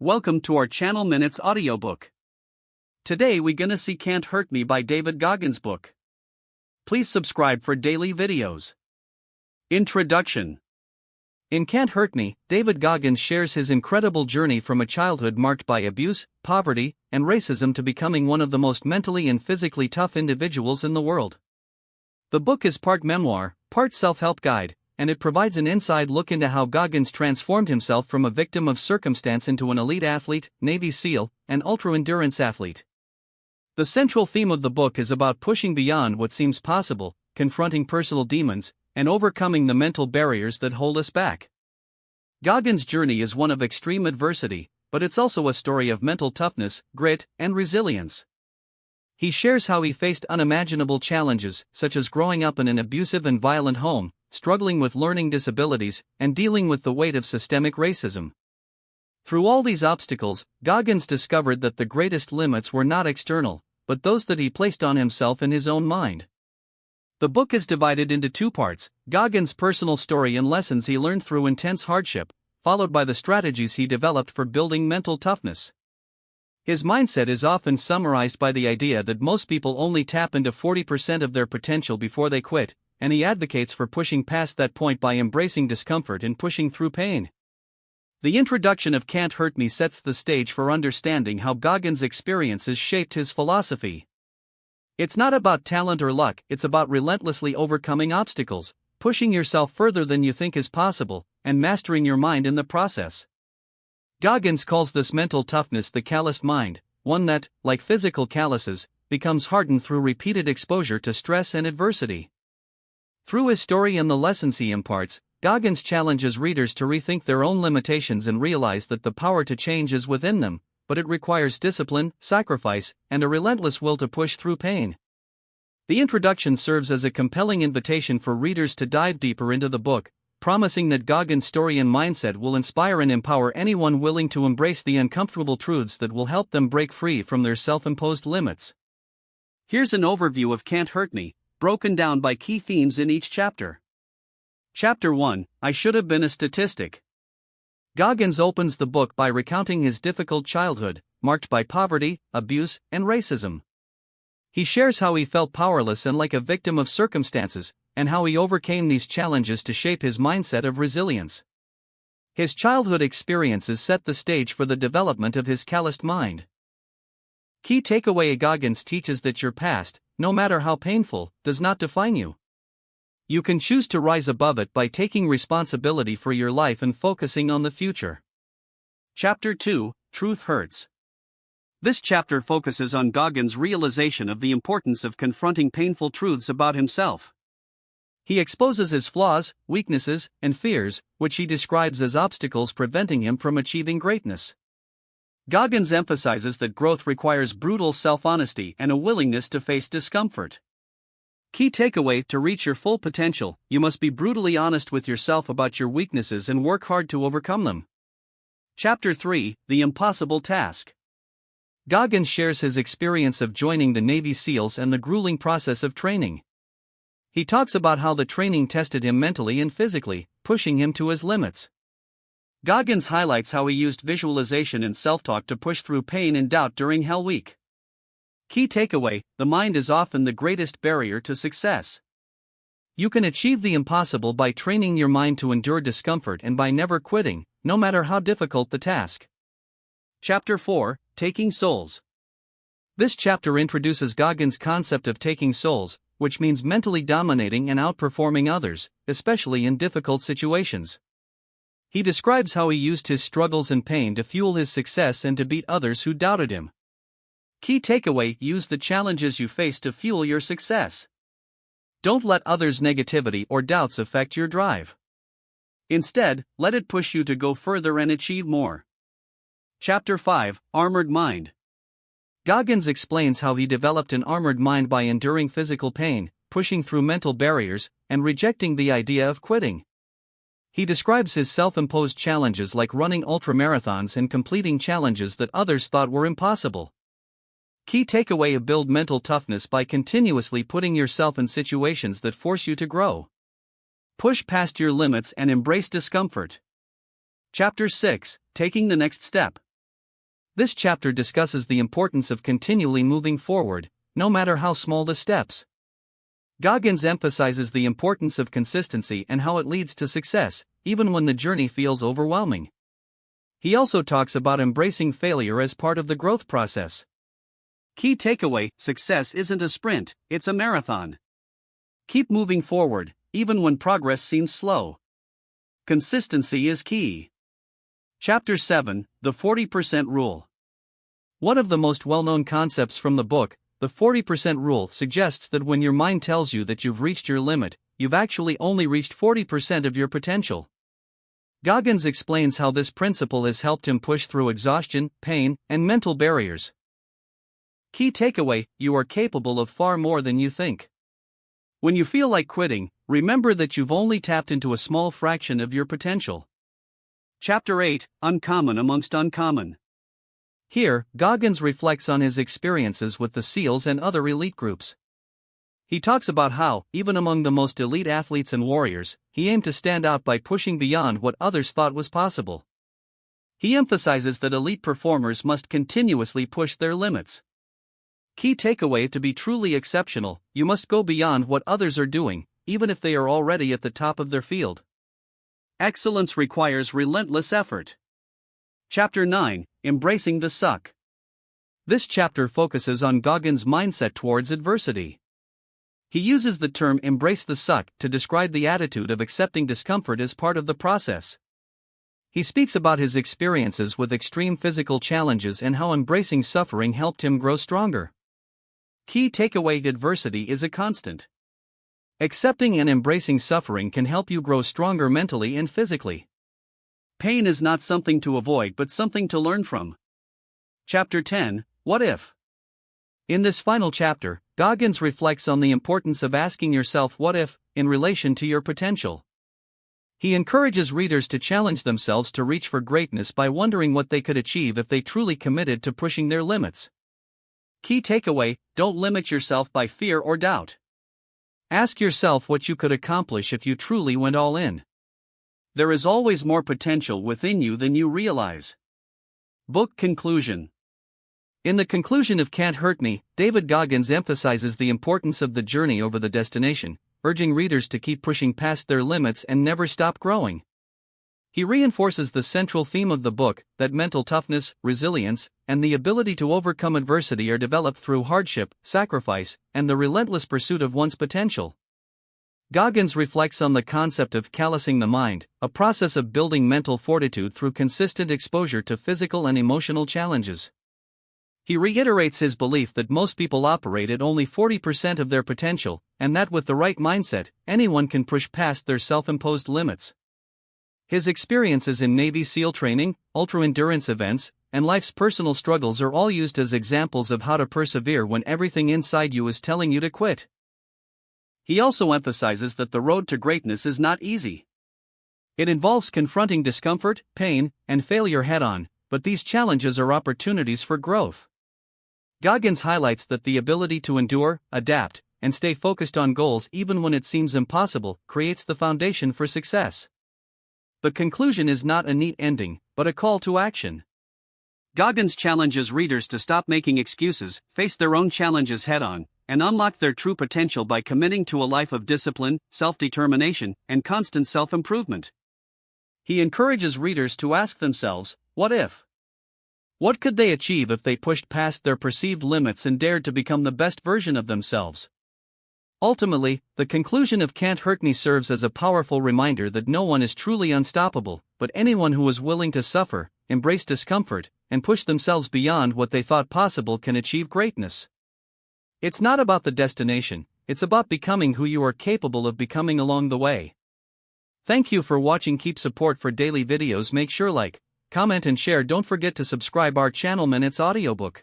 Welcome to our channel Minutes audiobook. Today we gonna see Can't Hurt Me by Davi Goggins book. Please subscribe for daily videos. Introduction. In Can't Hurt Me, Davi Goggins shares his incredible journey from a childhood marked by abuse, poverty, and racism to becoming one of the most mentally and physically tough individuals in the world. The book is part memoir, part self-help guide, and it provides an inside look into how Goggins transformed himself from a victim of circumstance into an elite athlete, Navy SEAL, and ultra-endurance athlete. The central theme of the book is about pushing beyond what seems possible, confronting personal demons, and overcoming the mental barriers that hold us back. Goggins' journey is one of extreme adversity, but it's also a story of mental toughness, grit, and resilience. He shares how he faced unimaginable challenges, such as growing up in an abusive and violent home, struggling with learning disabilities, and dealing with the weight of systemic racism. Through all these obstacles, Goggins discovered that the greatest limits were not external, but those that he placed on himself in his own mind. The book is divided into two parts: Goggins' personal story and lessons he learned through intense hardship, followed by the strategies he developed for building mental toughness. His mindset is often summarized by the idea that most people only tap into 40% of their potential before they quit, and he advocates for pushing past that point by embracing discomfort and pushing through pain. The introduction of Can't Hurt Me sets the stage for understanding how Goggins' experiences shaped his philosophy. It's not about talent or luck, it's about relentlessly overcoming obstacles, pushing yourself further than you think is possible, and mastering your mind in the process. Goggins calls this mental toughness the calloused mind, one that, like physical calluses, becomes hardened through repeated exposure to stress and adversity. Through his story and the lessons he imparts, Goggins challenges readers to rethink their own limitations and realize that the power to change is within them, but it requires discipline, sacrifice, and a relentless will to push through pain. The introduction serves as a compelling invitation for readers to dive deeper into the book, promising that Goggins' story and mindset will inspire and empower anyone willing to embrace the uncomfortable truths that will help them break free from their self-imposed limits. Here's an overview of Can't Hurt Me, broken down by key themes in each chapter. Chapter 1: I Should Have Been a Statistic. Goggins opens the book by recounting his difficult childhood, marked by poverty, abuse, and racism. He shares how he felt powerless and like a victim of circumstances, and how he overcame these challenges to shape his mindset of resilience. His childhood experiences set the stage for the development of his calloused mind. Key takeaway: Goggins teaches that your past, no matter how painful, does not define you. You can choose to rise above it by taking responsibility for your life and focusing on the future. Chapter 2: Truth Hurts. This chapter focuses on Goggins' realization of the importance of confronting painful truths about himself. He exposes his flaws, weaknesses, and fears, which he describes as obstacles preventing him from achieving greatness. Goggins emphasizes that growth requires brutal self-honesty and a willingness to face discomfort. Key takeaway: to reach your full potential, you must be brutally honest with yourself about your weaknesses and work hard to overcome them. Chapter 3: The Impossible Task. Goggins shares his experience of joining the Navy SEALs and the grueling process of training. He talks about how the training tested him mentally and physically, pushing him to his limits. Goggins highlights how he used visualization and self-talk to push through pain and doubt during Hell Week. Key takeaway: the mind is often the greatest barrier to success. You can achieve the impossible by training your mind to endure discomfort and by never quitting, no matter how difficult the task. Chapter 4: Taking Souls. This chapter introduces Goggins' concept of taking souls, which means mentally dominating and outperforming others, especially in difficult situations. He describes how he used his struggles and pain to fuel his success and to beat others who doubted him. Key takeaway: use the challenges you face to fuel your success. Don't let others' negativity or doubts affect your drive. Instead, let it push you to go further and achieve more. Chapter 5: Armored Mind. Goggins explains how he developed an armored mind by enduring physical pain, pushing through mental barriers, and rejecting the idea of quitting. He describes his self-imposed challenges like running ultramarathons and completing challenges that others thought were impossible. Key takeaway: build mental toughness by continuously putting yourself in situations that force you to grow. Push past your limits and embrace discomfort. Chapter 6: Taking the Next Step. This chapter discusses the importance of continually moving forward, no matter how small the steps. Goggins emphasizes the importance of consistency and how it leads to success, even when the journey feels overwhelming. He also talks about embracing failure as part of the growth process. Key takeaway: success isn't a sprint, it's a marathon. Keep moving forward, even when progress seems slow. Consistency is key. Chapter 7: The 40% Rule. One of the most well-known concepts from the book, the 40% rule, suggests that when your mind tells you that you've reached your limit, you've actually only reached 40% of your potential. Goggins explains how this principle has helped him push through exhaustion, pain, and mental barriers. Key takeaway: you are capable of far more than you think. When you feel like quitting, remember that you've only tapped into a small fraction of your potential. Chapter 8: Uncommon amongst uncommon. Here, Goggins reflects on his experiences with the SEALs and other elite groups. He talks about how, even among the most elite athletes and warriors, he aimed to stand out by pushing beyond what others thought was possible. He emphasizes that elite performers must continuously push their limits. Key takeaway: to be truly exceptional, you must go beyond what others are doing, even if they are already at the top of their field. Excellence requires relentless effort. Chapter 9: Embracing the Suck. This chapter focuses on Goggins' mindset towards adversity. He uses the term embrace the suck to describe the attitude of accepting discomfort as part of the process. He speaks about his experiences with extreme physical challenges and how embracing suffering helped him grow stronger. Key takeaway: adversity is a constant. Accepting and embracing suffering can help you grow stronger mentally and physically. Pain is not something to avoid but something to learn from. Chapter 10: What If? In this final chapter, Goggins reflects on the importance of asking yourself what if, in relation to your potential. He encourages readers to challenge themselves to reach for greatness by wondering what they could achieve if they truly committed to pushing their limits. Key takeaway: don't limit yourself by fear or doubt. Ask yourself what you could accomplish if you truly went all in. There is always more potential within you than you realize. Book conclusion. In the conclusion of Can't Hurt Me, David Goggins emphasizes the importance of the journey over the destination, urging readers to keep pushing past their limits and never stop growing. He reinforces the central theme of the book, that mental toughness, resilience, and the ability to overcome adversity are developed through hardship, sacrifice, and the relentless pursuit of one's potential. Goggins reflects on the concept of callousing the mind, a process of building mental fortitude through consistent exposure to physical and emotional challenges. He reiterates his belief that most people operate at only 40% of their potential, and that with the right mindset, anyone can push past their self-imposed limits. His experiences in Navy SEAL training, ultra-endurance events, and life's personal struggles are all used as examples of how to persevere when everything inside you is telling you to quit. He also emphasizes that the road to greatness is not easy. It involves confronting discomfort, pain, and failure head-on, but these challenges are opportunities for growth. Goggins highlights that the ability to endure, adapt, and stay focused on goals even when it seems impossible creates the foundation for success. The conclusion is not a neat ending, but a call to action. Goggins challenges readers to stop making excuses, face their own challenges head-on, and unlock their true potential by committing to a life of discipline, self-determination, and constant self-improvement. He encourages readers to ask themselves, what if? What could they achieve if they pushed past their perceived limits and dared to become the best version of themselves? Ultimately, the conclusion of Can't Hurt Me serves as a powerful reminder that no one is truly unstoppable, but anyone who is willing to suffer, embrace discomfort, and push themselves beyond what they thought possible can achieve greatness. It's not about the destination, it's about becoming who you are capable of becoming along the way. Thank you for watching. Keep support for daily videos. Make sure like, comment and share. Don't forget to subscribe our channel. Minutes Audiobook.